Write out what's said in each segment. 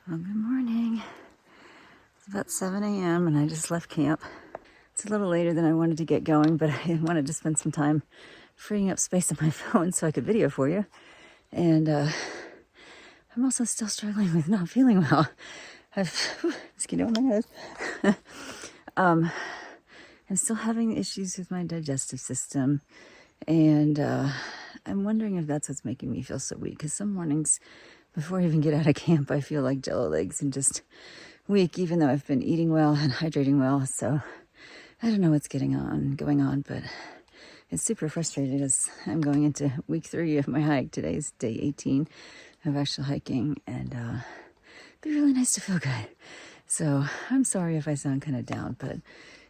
Well, good morning. It's about 7 a.m. and I just left camp. It's a little later than I wanted to get going, but I wanted to spend some time freeing up space on my phone so I could video for you. And I'm also still struggling with not feeling well. Mosquito on my head. I'm still having issues with my digestive system. And I'm wondering if that's what's making me feel so weak. Because some mornings, before I even get out of camp, I feel like jello legs and just weak, even though I've been eating well and hydrating well. So I don't know what's going on, but it's super frustrating as I'm going into week 3 of my hike. Today's day 18 of actual hiking, and it'd be really nice to feel good. So I'm sorry if I sound kind of down, but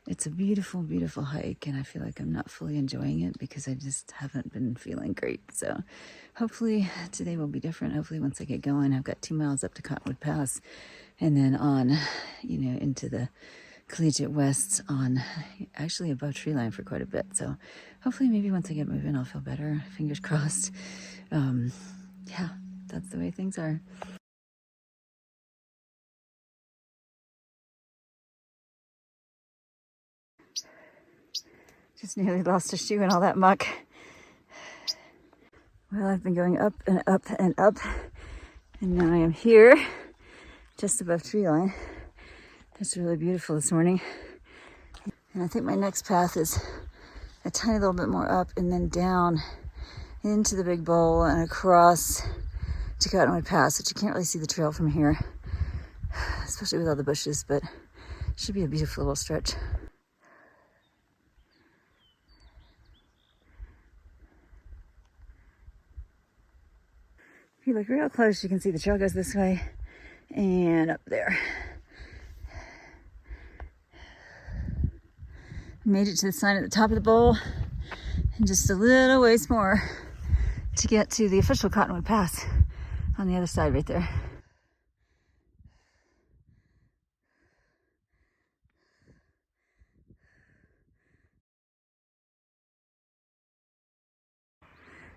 it's a beautiful, beautiful hike, and I feel like I'm not fully enjoying it because I just haven't been feeling great. So hopefully today will be different. Hopefully once I get going, I've got 2 miles up to Cottonwood Pass, and then on, into the Collegiate West, on actually above tree line for quite a bit. So hopefully maybe once I get moving, I'll feel better. Fingers crossed. Yeah, that's the way things are. Just nearly lost a shoe in all that muck. Well, I've been going up and up and up, and now I am here, just above tree line. It's really beautiful this morning. And I think my next path is a tiny little bit more up and then down into the big bowl and across to Cottonwood Pass, which you can't really see the trail from here, especially with all the bushes, but it should be a beautiful little stretch. If you look real close, you can see the trail goes this way and up there. Made it to the sign at the top of the bowl, and just a little ways more to get to the official Cottonwood Pass on the other side right there.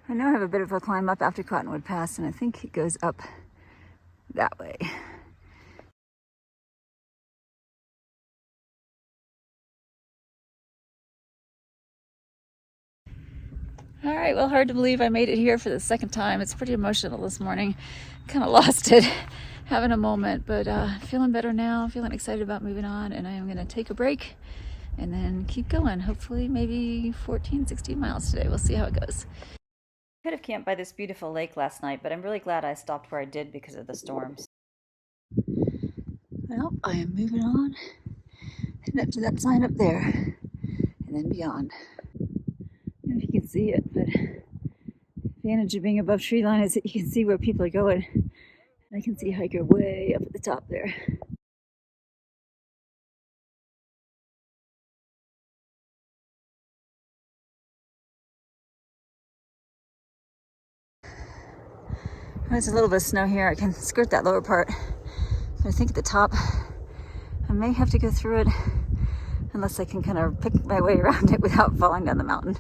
I know I have a bit of a climb up after Cottonwood Pass, and I think it goes up that way. All right, well, hard to believe I made it here for the second time. It's pretty emotional this morning. Kind of lost it, having a moment, but feeling better now, feeling excited about moving on, and I am gonna take a break and then keep going. Hopefully maybe 14, 16 miles today. We'll see how it goes. Could have camped by this beautiful lake last night, but I'm really glad I stopped where I did because of the storms. Well, I am moving on, heading up to that sign up there, and then beyond. I don't know if you can see it, but the advantage of being above tree line is that you can see where people are going. And I can see a hiker way up at the top there. There's a little bit of snow here. I can skirt that lower part. But I think at the top, I may have to go through it unless I can kind of pick my way around it without falling down the mountain.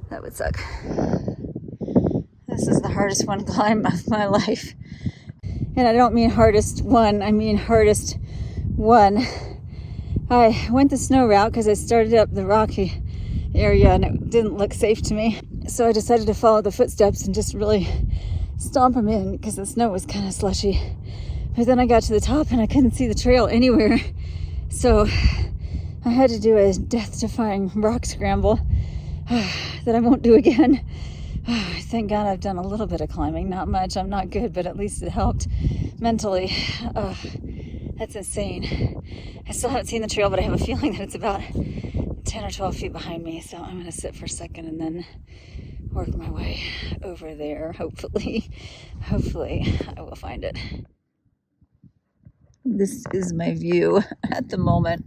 That would suck. This is the hardest one climb of my life. And I don't mean hardest one, I mean hardest one. I went the snow route because I started up the rocky area and it didn't look safe to me. So I decided to follow the footsteps and just really stomp them in because the snow was kind of slushy. But then I got to the top and I couldn't see the trail anywhere. So I had to do a death-defying rock scramble that I won't do again. Thank God I've done a little bit of climbing. Not much. I'm not good, but at least it helped mentally. That's insane. I still haven't seen the trail, but I have a feeling that it's about 10 or 12 feet behind me. So I'm going to sit for a second and then work my way over there. Hopefully I will find it. This is my view at the moment.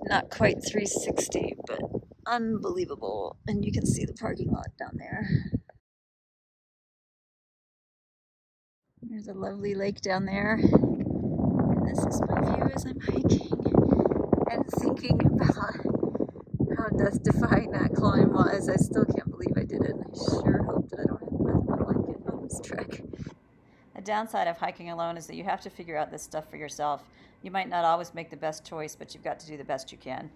Not quite 360, but unbelievable. And you can see the parking lot down there. There's a lovely lake down there. And this is my view as I'm hiking and thinking about how death-defying that climb was. I still can't believe I did it. I sure hope that I don't have to blanket on this trek. A downside of hiking alone is that you have to figure out this stuff for yourself. You might not always make the best choice, but you've got to do the best you can.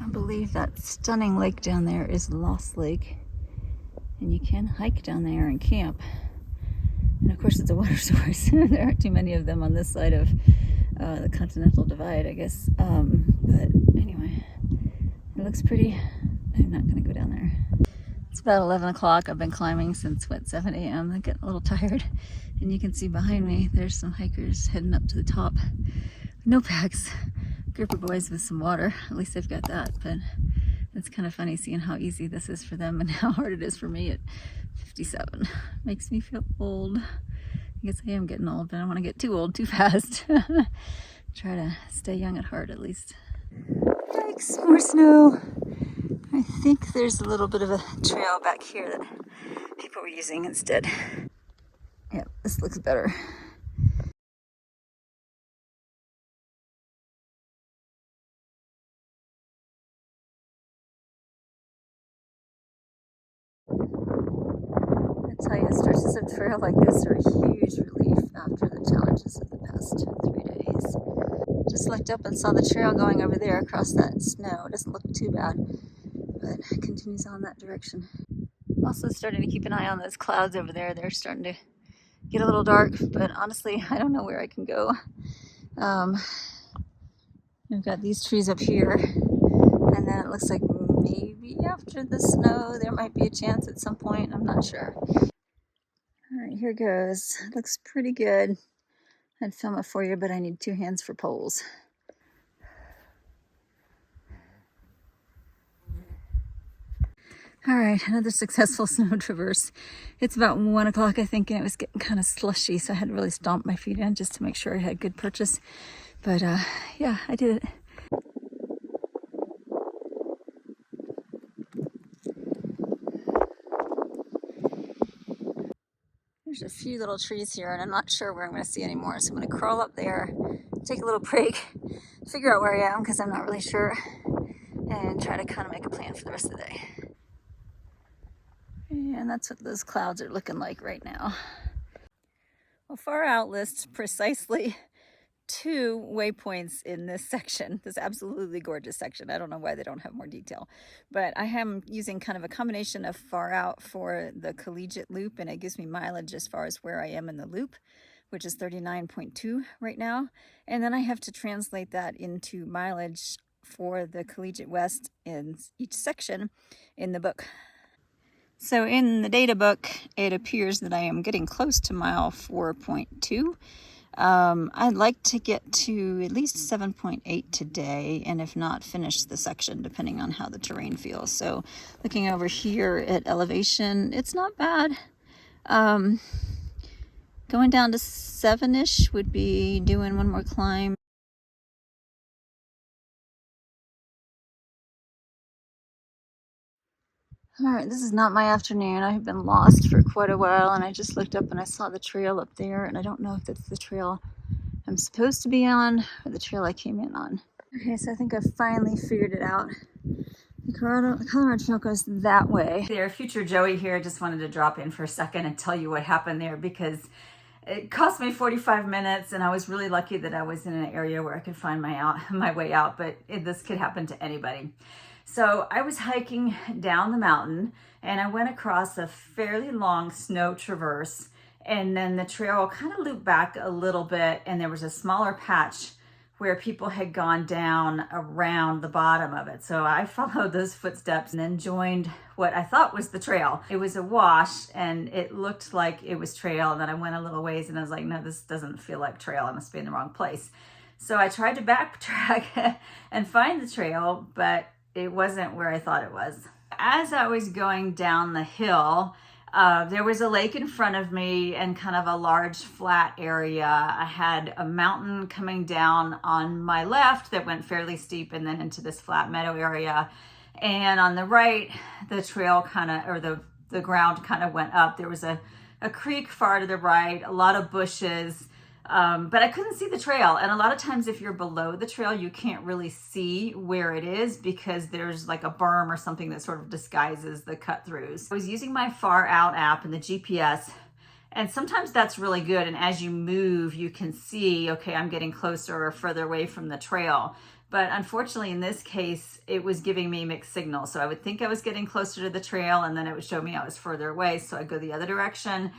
I believe that stunning lake down there is Lost Lake, and you can hike down there and camp. And of course it's a water source. There aren't too many of them on this side of the Continental Divide, I guess. But anyway, it looks pretty. I'm not going to go down there. It's about 11 o'clock. I've been climbing since, 7 a.m. I'm getting a little tired. And you can see behind me, there's some hikers heading up to the top. No packs. Group of boys with some water. At least they've got that. But it's kind of funny seeing how easy this is for them and how hard it is for me at 57. Makes me feel old. I guess I am getting old, but I don't want to get too old too fast. Try to stay young at heart, at least. Yikes, more snow. I think there's a little bit of a trail back here that people were using instead. Yep, this looks better. I tell you, stretches of trail like this are a huge relief after the challenges of the past 3 days. Just looked up and saw the trail going over there across that snow. It doesn't look too bad, but it continues on that direction. Also starting to keep an eye on those clouds over there. They're starting to get a little dark, but honestly, I don't know where I can go. We've got these trees up here, and then it looks like maybe after the snow there might be a chance at some point. I'm not sure. All right, here goes. Looks pretty good. I'd film it for you, but I need 2 hands for poles. All right, another successful snow traverse. It's about 1 o'clock, I think, and it was getting kind of slushy, so I had to really stomp my feet in just to make sure I had good purchase. But yeah, I did it. There's a few little trees here, and I'm not sure where I'm going to see any more, so I'm going to crawl up there, take a little break, figure out where I am because I'm not really sure, and try to kind of make a plan for the rest of the day. And that's what those clouds are looking like right now. Well, Far Out lists precisely 2 waypoints in this section, this absolutely gorgeous section. I don't know why they don't have more detail, but I am using kind of a combination of Far Out for the collegiate loop, and it gives me mileage as far as where I am in the loop, which is 39.2 right now. And then I have to translate that into mileage for the collegiate west in each section in the book. So in the data book, it appears that I am getting close to mile 4.2. I'd like to get to at least 7.8 today, and if not, finish the section depending on how the terrain feels. So looking over here at elevation, it's not bad. Going down to 7-ish would be doing 1 more climb. All right, this is not my afternoon. I have been lost for quite a while, and I just looked up and I saw the trail up there, and I don't know if that's the trail I'm supposed to be on or the trail I came in on. Okay, so I think I finally figured it out. The Colorado Trail goes that way. There, future Joey here. Just wanted to drop in for a second and tell you what happened there, because it cost me 45 minutes, and I was really lucky that I was in an area where I could find my way out, but this could happen to anybody. So I was hiking down the mountain, and I went across a fairly long snow traverse, and then the trail kind of looped back a little bit, and there was a smaller patch where people had gone down around the bottom of it. So I followed those footsteps and then joined what I thought was the trail. It was a wash, and it looked like it was trail, and then I went a little ways and I was like, no, this doesn't feel like trail. I must be in the wrong place. So I tried to backtrack and find the trail, but it wasn't where I thought it was. As I was going down the hill, there was a lake in front of me and kind of a large flat area. I had a mountain coming down on my left that went fairly steep and then into this flat meadow area. And on the right, the trail kind of, or the ground kind of went up. There was a creek far to the right, a lot of bushes, But I couldn't see the trail. And a lot of times if you're below the trail, you can't really see where it is because there's like a berm or something that sort of disguises the cut-throughs. I was using my Far Out app and the GPS, and sometimes that's really good. And as you move, you can see, okay, I'm getting closer or further away from the trail. But unfortunately, in this case, it was giving me mixed signals. So I would think I was getting closer to the trail, and then it would show me I was further away. So I'd go the other direction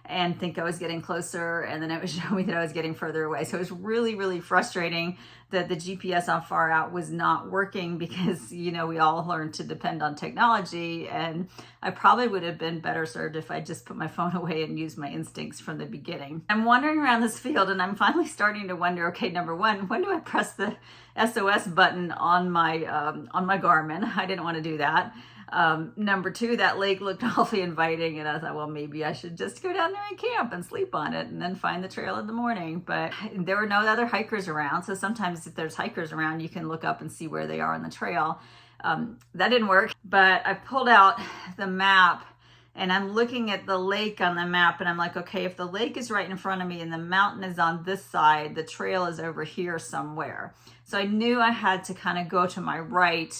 and think I was getting closer, and then it would show me that I was getting further away. So it was really, really frustrating that the GPS on Far Out was not working because, you know, we all learned to depend on technology, and I probably would have been better served if I just put my phone away and used my instincts from the beginning. I'm wandering around this field, and I'm finally starting to wonder, okay, number one, when do I press the SOS button on my Garmin? I didn't want to do that. Number two, that lake looked awfully inviting, and I thought, well, maybe I should just go down there and camp and sleep on it and then find the trail in the morning. But there were no other hikers around, so sometimes if there's hikers around, you can look up and see where they are on the trail. That didn't work, but I pulled out the map and I'm looking at the lake on the map, and I'm like, okay, if the lake is right in front of me and the mountain is on this side, the trail is over here somewhere. So I knew I had to kind of go to my right.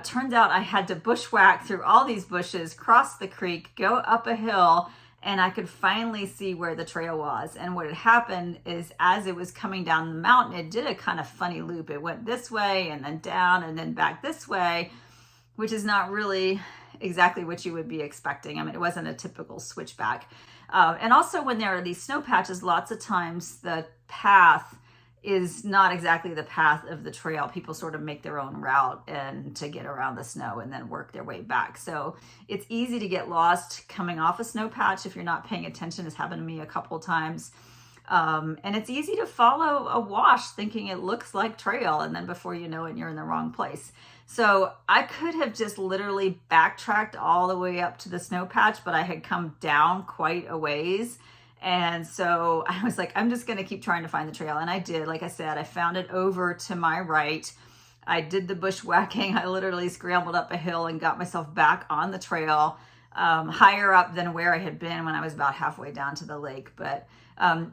Turns out I had to bushwhack through all these bushes, cross the creek, go up a hill, and I could finally see where the trail was. And what had happened is as it was coming down the mountain, it did a kind of funny loop. It went this way and then down and then back this way, which is not really exactly what you would be expecting. I mean, it wasn't a typical switchback. And also when there are these snow patches, lots of times the path is not exactly the path of the trail. People sort of make their own route and to get around the snow and then work their way back. So it's easy to get lost coming off a snow patch if you're not paying attention. It's happened to me a couple of times. And it's easy to follow a wash thinking it looks like trail, and then before you know it, you're in the wrong place. So I could have just literally backtracked all the way up to the snow patch, but I had come down quite a ways. And so I was like, I'm just going to keep trying to find the trail. And I did. Like I said, I found it over to my right. I did the bushwhacking. I literally scrambled up a hill and got myself back on the trail, higher up than where I had been when I was about halfway down to the lake. But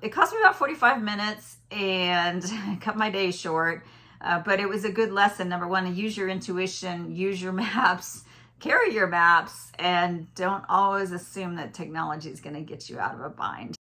it cost me about 45 minutes and cut my day short. But it was a good lesson. Number one, use your intuition, use your maps, carry your maps, and don't always assume that technology is going to get you out of a bind.